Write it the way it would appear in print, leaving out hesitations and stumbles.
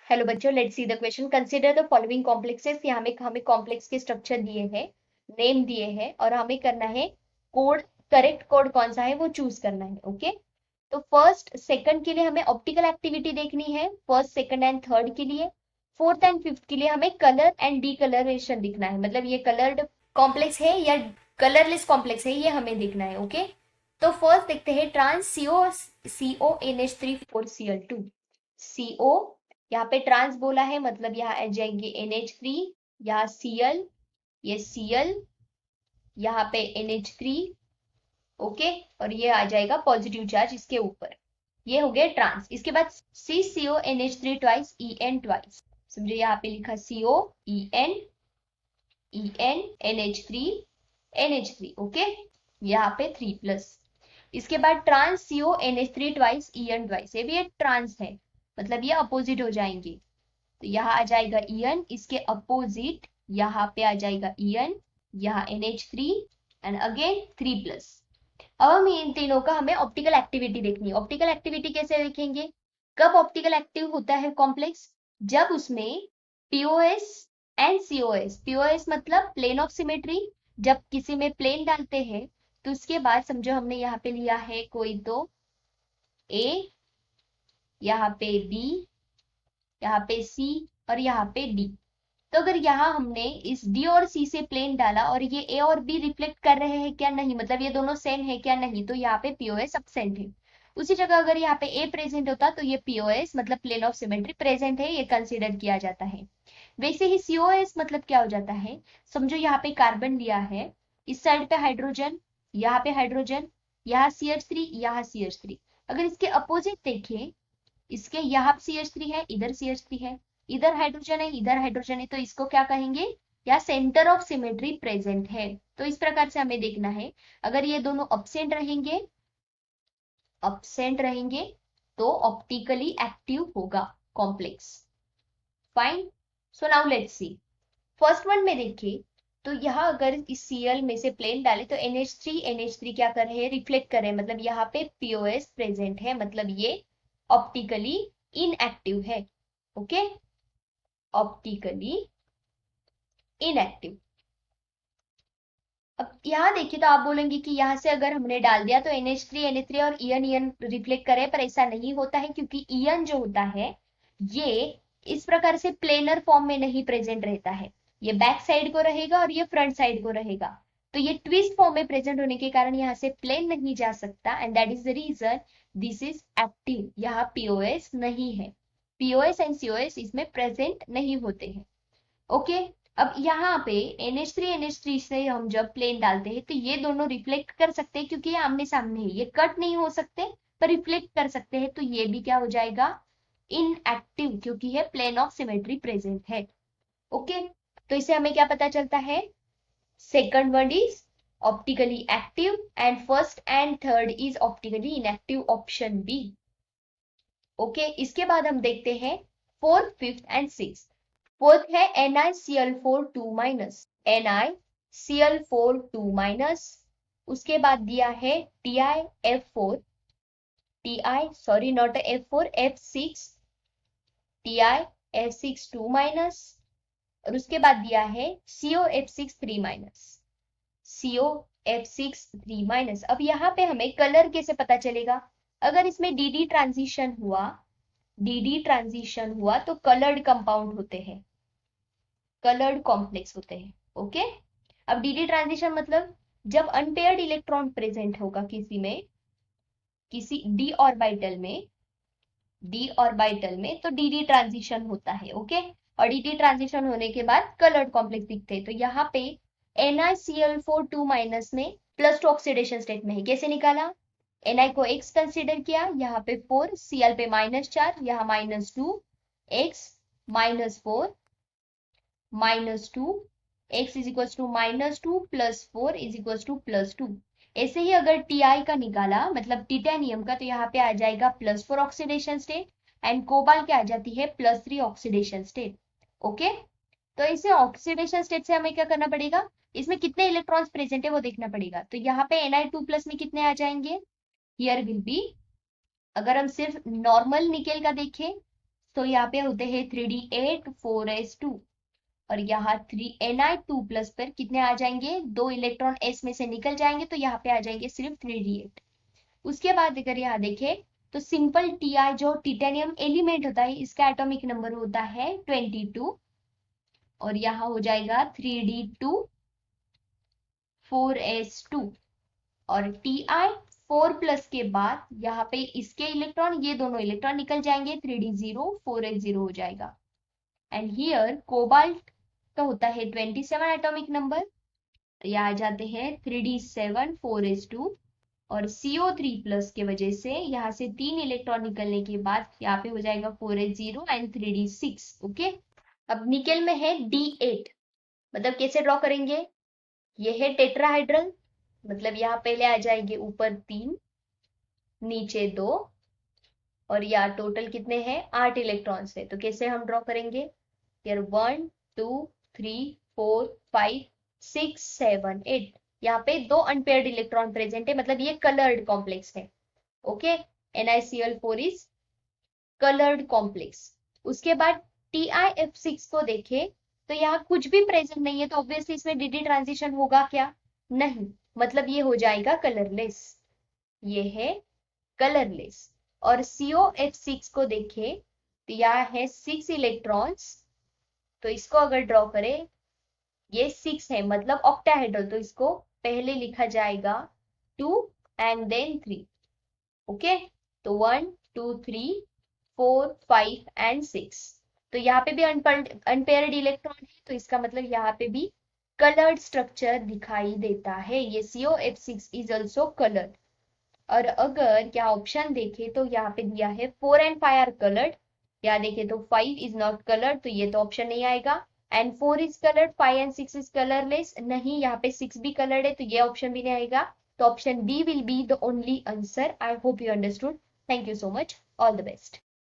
Hello बच्चों, let's see the question. Consider the following complexes. यहाँ हमें कॉम्प्लेक्स के स्ट्रक्चर दिए हैं, नेम दिए हैं और हमें करना है कोड। करेक्ट कोड कौन सा है वो चूज करना है। ओके, तो फर्स्ट सेकंड के लिए हमें ऑप्टिकल एक्टिविटी देखनी है, फर्स्ट सेकंड एंड थर्ड के लिए। फोर्थ एंड फिफ्थ के लिए हमें कलर एंड डीकलरेशन दिखना है, मतलब ये कलर्ड कॉम्प्लेक्स है या कलरलेस कॉम्प्लेक्स है, ये हमें देखना है। ओके, तो फर्स्ट देखते हैं ट्रांस CONH3 4Cl2। CO, यहाँ पे ट्रांस बोला है मतलब यहाँ आ जाएंगे NH3, यहाँ Cl, ये Cl, यहाँ पे NH3। ओके, और ये आ जाएगा पॉजिटिव चार्ज इसके ऊपर। ये हो गया ट्रांस। इसके बाद CCONH3 ट्वाइस En ट्वाइस। समझे, यहाँ पे लिखा CO En NH3 ओके, यहाँ पे 3+। इसके बाद trans CONH3 twice En twice, ये भी एक ट्रांस है मतलब ये अपोजिट हो जाएंगे। तो यहाँ आ जाएगा En, इसके अपोजिट यहाँ पे आ जाएगा En, यहाँ NH3 एंड अगेन 3+। अब हम इन तीनों का हमें ऑप्टिकल एक्टिविटी देखनी है। ऑप्टिकल एक्टिविटी कैसे देखेंगे? कब ऑप्टिकल एक्टिव होता है कॉम्प्लेक्स? जब उसमें POS एंड COS, POS मतलब प्लेन ऑफ सिमेट्री, जब किसी में प्लेन डालते हैं तो उसके बाद समझो हमने यहाँ पे लिया है कोई तो A, यहाँ पे B, यहाँ पे C और यहाँ पे D। तो अगर यहाँ हमने इस D और C से प्लेन डाला और ये A और B रिफ्लेक्ट कर रहे हैं क्या? नहीं, मतलब ये दोनों सेम है क्या? नहीं, तो यहाँ पे POS अब्सेंट है। उसी जगह अगर यहाँ पे A प्रेजेंट होता तो ये POS मतलब प्लेन ऑफ सिमेट्री प्रेजेंट है, ये कंसिडर किया जाता है। वैसे ही COS मतलब क्या हो जाता है? समझो यहाँ पे कार्बन लिया है, इस साइड पे हाइड्रोजन, यहाँ पे हाइड्रोजन, यहाँ CH3, यहाँ CH3। अगर इसके अपोजिट देखें, इसके यहाँ CH3 है, इधर CH3 है, इधर हाइड्रोजन है, इधर हाइड्रोजन है, तो इसको क्या कहेंगे? या सेंटर ऑफ सिमेट्री प्रेजेंट है। तो इस प्रकार से हमें देखना है। अगर ये दोनों अब्सेंट रहेंगे तो ऑप्टिकली एक्टिव होगा complex. Fine, so now let's see. First one में देखिए तो यहाँ अगर इस Cl में से प्लेन डाले तो NH3 क्या कर रहे हैं? रिफ्लेक्ट कर रहे हैं, मतलब यहाँ पे POS प्रेजेंट है, मतलब ये ऑप्टिकली इनएक्टिव है। Okay, optically inactive. अब यहाँ देखिए तो आप बोलेंगे कि यहाँ से अगर हमने डाल दिया तो NH3 और EN रिफ्लेक्ट करे, पर ऐसा नहीं होता है क्योंकि EN जो होता है ये इस प्रकार से प्लेनर फॉर्म में नहीं प्रेजेंट रहता है, ये बैक साइड को रहेगा और ये फ्रंट साइड को रहेगा। तो ये ट्विस्ट फॉर्म में प्रेजेंट होने के कारण यहाँ से प्लेन नहीं जा सकता, and that is the reason this is active. यहाँ POS नहीं है, POS एंड COS इसमें प्रेजेंट नहीं होते हैं। ओके, अब यहाँ पे NH3 से हम जब प्लेन डालते हैं तो ये दोनों रिफ्लेक्ट कर सकते हैं क्योंकि ये आमने सामने है, ये कट नहीं हो सकते पर रिफ्लेक्ट कर सकते हैं, तो ये भी क्या हो जाएगा? इनएक्टिव, क्योंकि ये प्लेन ऑफ सिमेट्री प्रेजेंट है। ओके, तो इससे हमें क्या पता चलता है? Second word is optically active and first and third is optically inactive, option B. Okay, इसके बाद हम देखते हैं फोर्थ, फिफ्थ एंड सिक्स। फोर्थ है NiCl4 NiCl4 2-। उसके बाद दिया है TiF4, sorry not F4, F6, TiF6 2-। और उसके बाद दिया है COF6 3-, COF6 3-। अब यहाँ पे हमें कलर कैसे पता चलेगा? अगर इसमें DD ट्रांजिशन हुआ तो कलर्ड कंपाउंड होते हैं, कलर्ड कॉम्प्लेक्स होते हैं। ओके, अब DD ट्रांजिशन मतलब जब अनपेयर्ड इलेक्ट्रॉन प्रेजेंट होगा किसी में, किसी d ऑर्बिटल में तो DD ट्रांजिशन होता है। ओके, और DD ट्रांजिशन होने के बाद कलर्ड कॉम्प्लेक्स दिखते हैं। तो यहाँ पे NiCl4 2- में +2 ऑक्सीडेशन स्टेट में है। कैसे निकाला? Ni को x कंसिडर किया, यहाँ पे 4, Cl पे -4, यहाँ -2, x -4 -2, x is equal to -2 + 4 is equal to +2। ऐसे ही अगर Ti का निकाला मतलब टिटेनियम का, तो यहाँ पे आ जाएगा +4 ऑक्सीडेशन स्टेट एंड कोबाल्ट क्या आ जाती है? +3 ऑक्सीडेशन स्टेट। ओके, तो इसे ऑक्सीडेशन स्टेट से हमें क्या करना पड़ेगा? इसमें कितने इलेक्ट्रॉन्स प्रेजेंट है वो देखना पड़ेगा। तो यहाँ पे Ni2+ में कितने आ जाएंगे? हियर विल बी, अगर हम सिर्फ नॉर्मल निकेल का देखें तो यहाँ पे होते हैं 3d8 4s2 और यहाँ 3ni2+ पर कितने आ जाएंगे, 2 इलेक्ट्रॉन s में से निकल जाएंगे, तो यहाँ पे आ जाएंगे सिर्फ 3d8। उसके बाद अगर यहाँ देखें तो सिंपल Ti जो टिटेनियम एलिमेंट होता है इसका एटॉमिक नंबर होता है 22 और यहाँ हो जाएगा 3d2 4s2 और Ti 4+ के बाद यहाँ पे इसके इलेक्ट्रॉन, ये दोनों इलेक्ट्रॉन निकल जाएंगे, 3d0 4s0 हो जाएगा। एंड हियर कोबाल्ट का होता है 27 एटॉमिक नंबर, यहाँ आ जाते हैं 3d7 4s2 और CO3+ के वजह से यहाँ से 3 इलेक्ट्रॉन निकलने के बाद यहाँ पे हो जाएगा 4s0 एंड 3d6। ओके, अब निकेल में है D8, मतलब कैसे ड्रॉ करेंगे, ये है टेट्राहाइड्रल, मतलब यहाँ पहले आ जाएंगे ऊपर 3 नीचे 2 और यहाँ टोटल कितने हैं 8 इलेक्ट्रॉन्स है। तो कैसे हम ड्रॉ करेंगे, यार 1 2 3 4 5 6 7 8, यहाँ पे 2 अनपेयर्ड इलेक्ट्रॉन प्रेजेंट है, मतलब ये कलर्ड कॉम्प्लेक्स है। Okay, NiCl4 is coloured complex. उसके बाद TiF6 को देखें तो यहाँ कुछ भी प्रेजेंट नहीं है, तो ऑब्वियसली इसमें dd ट्रांजिशन होगा क्या, नहीं, मतलब ये हो जाएगा कलरलेस, ये है कलरलेस। और COF6 को देखें तो यहाँ है 6 इलेक्ट्रॉन्स, तो इसको अगर ड्रॉ करें ये 6 है, मतलब ऑक्टाहेड्रल, तो इसको पहले लिखा जाएगा 2 एंड देन 3। ओके, तो 1 2 3 4 5 एंड 6, तो यहाँ पे भी अनपेयर्ड इलेक्ट्रॉन है, तो इसका मतलब यहाँ पे भी कलर्ड स्ट्रक्चर दिखाई देता है, ये COF6 इज ऑल्सो कलर्ड। और अगर क्या ऑप्शन देखे तो यहाँ पे दिया है 4 एंड 5 आर कलर्ड, यहाँ देखे तो 5 इज नॉट कलर्ड, तो ये तो ऑप्शन नहीं आएगा। And 4 is coloured, 5 and 6 is colourless, नहीं, यहाँ पे 6 भी कलर्ड है, तो ये ऑप्शन भी नहीं आएगा। तो option B will be the only answer. I hope you understood. Thank you so much, all the best.